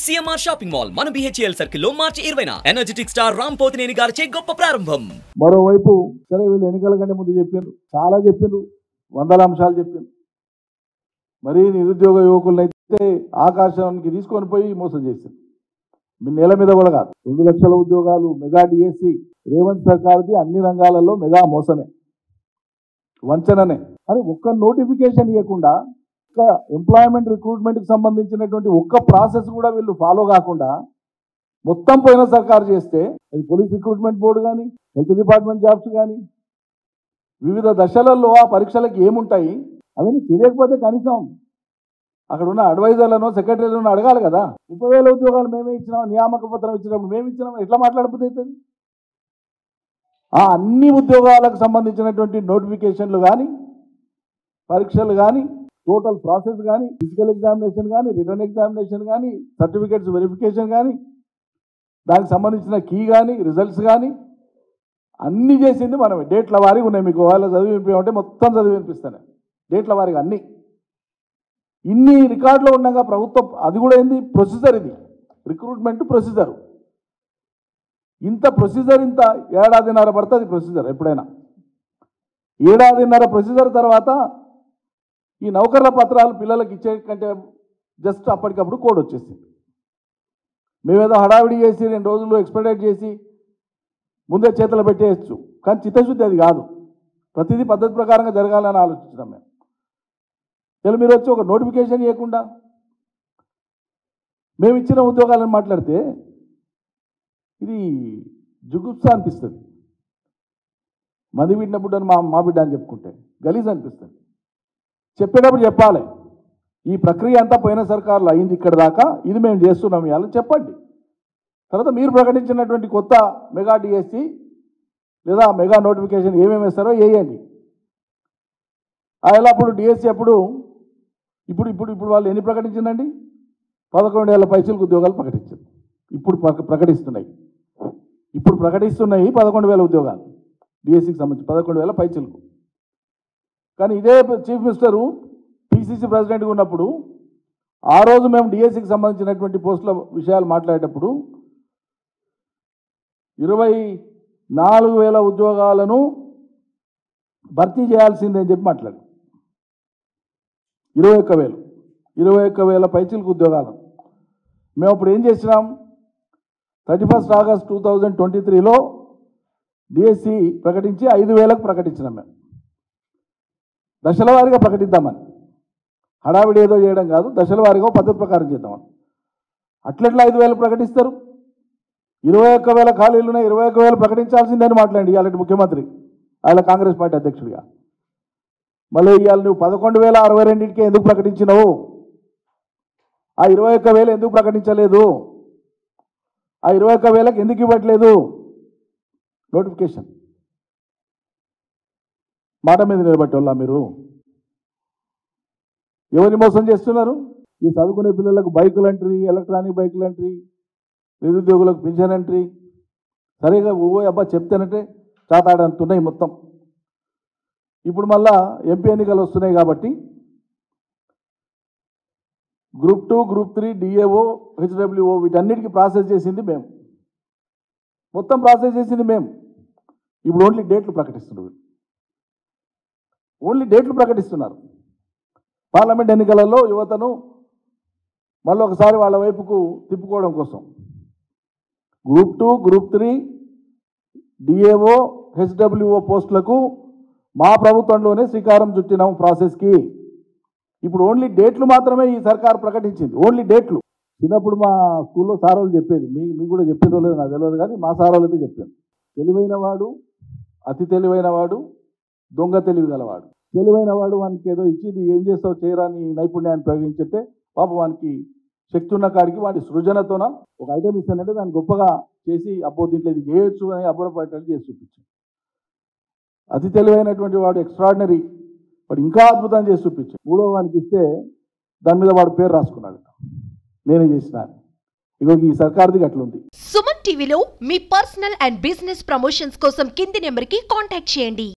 CMR shopping mall మన BHEL circle లో మార్చి 20న energetic star Ram Pothineni గారిచే గొప్ప ప్రారంభం. మరోవైపు సరే వీళ్ళు ఎన్నికల కంటే ముందు చెప్పారు, చాలా చెప్పారు, వందల అంశాలు చెప్పారు. మరి నిరుద్యోగ యువకులనైతే ఆకాశానికి తీసుకొని పోయి మోసం చేశారు. నెల మీద కూడా కాదు, 2 లక్షల ఉద్యోగాలు మెగా డిఎస్సి రేవంత్ సర్కార్ది అన్ని రంగాలలో మెగా మోసమే, వంచననే. అని ఒక్క నోటిఫికేషన్ ఇవ్వకుండా, ఒక్క ఎంప్లాయ్మెంట్ రిక్రూట్మెంట్కి సంబంధించినటువంటి ఒక్క ప్రాసెస్ కూడా వీళ్ళు ఫాలో కాకుండా మొత్తం పోయిన సర్కారు చేస్తే, అది పోలీస్ రిక్రూట్మెంట్ బోర్డు కానీ, హెల్త్ డిపార్ట్మెంట్ జాబ్స్ కానీ, వివిధ దశలలో ఆ పరీక్షలకు ఏముంటాయి అవన్నీ తెలియకపోతే కనీసం అక్కడ ఉన్న అడ్వైజర్లను సెక్రటరీలను అడగాలి కదా. 30,000 ఉద్యోగాలు మేమే ఇచ్చినాం, నియామక పత్రం ఇచ్చినప్పుడు మేము ఇచ్చినాం, ఎట్లా మాట్లాడకపోతే అవుతుంది? ఆ అన్ని ఉద్యోగాలకు సంబంధించినటువంటి నోటిఫికేషన్లు కానీ, పరీక్షలు కానీ, టోటల్ ప్రాసెస్ కానీ, ఫిజికల్ ఎగ్జామినేషన్ కానీ, రిటర్న్ ఎగ్జామినేషన్ కానీ, సర్టిఫికేట్స్ వెరిఫికేషన్ కానీ, దానికి సంబంధించిన కీ కానీ, రిజల్ట్స్ కానీ అన్నీ చేసింది మనమే. డేట్ల వారీగా ఉన్నాయి. మీకు వాళ్ళు చదివి వినిపించమంటే మొత్తం చదివి వినిపిస్తాను, డేట్ల వారీగా అన్నీ. ఇన్ని రికార్డులో ఉండగా ప్రభుత్వం అది కూడా ఏంది ప్రొసీజర్, ఇది రిక్రూట్మెంట్ ప్రొసీజర్. ఇంత ప్రొసీజర్, ఇంత ఏడాదిన్నర పడుతుంది ప్రొసీజర్. ఎప్పుడైనా ఏడాదిన్నర ప్రొసీజర్ తర్వాత ఈ నౌకర్ల పత్రాలు పిల్లలకి ఇచ్చే కంటే జస్ట్ అప్పటికప్పుడు కోడ్ వచ్చేసింది. మేమేదో హడావిడి చేసి 2 రోజులు ఎక్స్పెడైట్ చేసి ముందే చేతులు పెట్టేయచ్చు, కానీ చిత్తశుద్ధి అది కాదు. ప్రతిదీ పద్ధతి ప్రకారంగా జరగాలని ఆలోచించడం మేము. మీరు వచ్చి ఒక నోటిఫికేషన్ ఇవ్వకుండా మేము ఇచ్చిన ఉద్యోగాలను మాట్లాడితే ఇది జుగుప్స అనిపిస్తుంది. మంది బిడ్డ బుడ్డని మా బిడ్డ అని చెప్పుకుంటే గలీజ్ అనిపిస్తుంది. చెప్పేటప్పుడు చెప్పాలి, ఈ ప్రక్రియ అంతా పోయిన సర్కారులో అయింది ఇక్కడ దాకా, ఇది మేము చేస్తున్నాం ఇవాళ చెప్పండి. తర్వాత మీరు ప్రకటించినటువంటి కొత్త మెగా డిఎస్సి లేదా మెగా నోటిఫికేషన్ ఏమేమి ఇస్తారో వేయండి. అలా అప్పుడు డిఎస్సి అప్పుడు ఇప్పుడు వాళ్ళు ఎన్ని ప్రకటించిందండి? 11,000 పైసలకు ఉద్యోగాలు ప్రకటించింది. ఇప్పుడు ప్రకటిస్తున్నాయి 11,000 ఉద్యోగాలు డిఎస్సికి సంబంధించి 11,000 పైసలకు. కానీ ఇదే చీఫ్ మినిస్టరు పిసిసి ప్రెసిడెంట్గా ఉన్నప్పుడు ఆ రోజు మేము డిఎస్సికి సంబంధించినటువంటి పోస్టుల విషయాలు మాట్లాడేటప్పుడు 24,000 ఉద్యోగాలను భర్తీ చేయాల్సిందని చెప్పి మాట్లాడు. 21,000 పైచీలకు ఉద్యోగాలు. మేము అప్పుడు ఏం చేసినాం, 31 ఆగస్ట్ 2023లో డిఎస్సి ప్రకటించి 5,000కు ప్రకటించినాం. మేము దశల వారీగా ప్రకటిద్దామని, హడావిడి ఏదో చేయడం కాదు, దశల వారీగా పద్ధతి ప్రకారం చేద్దామని. అట్లెట్లా 5,000 ప్రకటిస్తారు? 21,000 ఖాళీలు ఉన్నాయి, 21,000 ప్రకటించాల్సిందని మాట్లాడి ఇవాళ ముఖ్యమంత్రి, ఆయన కాంగ్రెస్ పార్టీ అధ్యక్షుడిగా. మళ్ళీ ఇవాళ నువ్వు 11,062కే ఎందుకు ప్రకటించినావు? ఆ 21,000 ఎందుకు ప్రకటించలేదు? ఆ 21,000కి ఎందుకు ఇవ్వట్లేదు నోటిఫికేషన్? మాట మీద నిలబెట్టేవాళ్ళ మీరు? ఎవరిని మోసం చేస్తున్నారు? ఈ చదువుకునే పిల్లలకు బైకులు ఎంట్రీ, ఎలక్ట్రానిక్ బైకులు ఎంట్రీ, నిరుద్యోగులకు పింఛన్ ఎంట్రీ, సరిగా అబ్బా చెప్తేనంటే చాతాడంతున్నాయి మొత్తం. ఇప్పుడు మళ్ళా ఎంపీ ఎన్నికలు వస్తున్నాయి కాబట్టి గ్రూప్ 2, గ్రూప్ 3, డిఏఓ, హెచ్డబ్ల్యూఓ వీటన్నిటికీ ప్రాసెస్ చేసింది మేము, మొత్తం ప్రాసెస్ చేసింది మేము. ఇప్పుడు ఓన్లీ డేట్లు ప్రకటిస్తున్నారు. పార్లమెంట్ ఎన్నికలలో యువతను మళ్ళీ ఒకసారి వాళ్ళ వైపుకు తిప్పుకోవడం కోసం గ్రూప్ 2, గ్రూప్ 3, డిఏఓ, హెచ్డబ్ల్యూఓ పోస్టులకు మా ప్రభుత్వంలోనే శ్రీకారం చుట్టినాం ప్రాసెస్కి. ఇప్పుడు ఓన్లీ డేట్లు మాత్రమే ఈ సర్కారు ప్రకటించింది, ఓన్లీ డేట్లు. చిన్నప్పుడు మా స్కూల్లో సారోళ్ళు చెప్పేది, మీకు కూడా చెప్పినో లేదో నాకు తెలియదు, కానీ మా సారోళ్ళు అయితే చెప్పాను, తెలివైన వాడు, అతి తెలివైన వాడు, దొంగ తెలివి గలవాడు. తెలివైన వాడు వానికి ఏదో ఇచ్చి ఇది ఏం చేస్తావు చేయరాని నైపుణ్యాన్ని ప్రయోగించే పాప వానికి శక్తి ఉన్న కాడికి వాడి సృజనతోన ఒక ఐటమ్ ఇస్తానంటే దాన్ని గొప్పగా చేసి అబ్బో దీంట్లో ఇది చేయొచ్చు అని అబ్బురపడేటట్టు చేసి చూపించాడు. అతి తెలివైనటువంటి వాడు ఎక్స్ట్రాడినరీ, వాడు ఇంకా అద్భుతం చేసి చూపించాడు. 3వ వానికి ఇస్తే దాని మీద వాడు పేరు రాసుకున్నాడు, నేనే చేసిన. ఇగో ఈ సర్కార్ది అట్లుంది. సుమన్ టీవీలో మీ పర్సనల్ అండ్ బిజినెస్ ప్రమోషన్స్ కోసం కింది నెంబర్కి కాంటాక్ట్ చేయండి.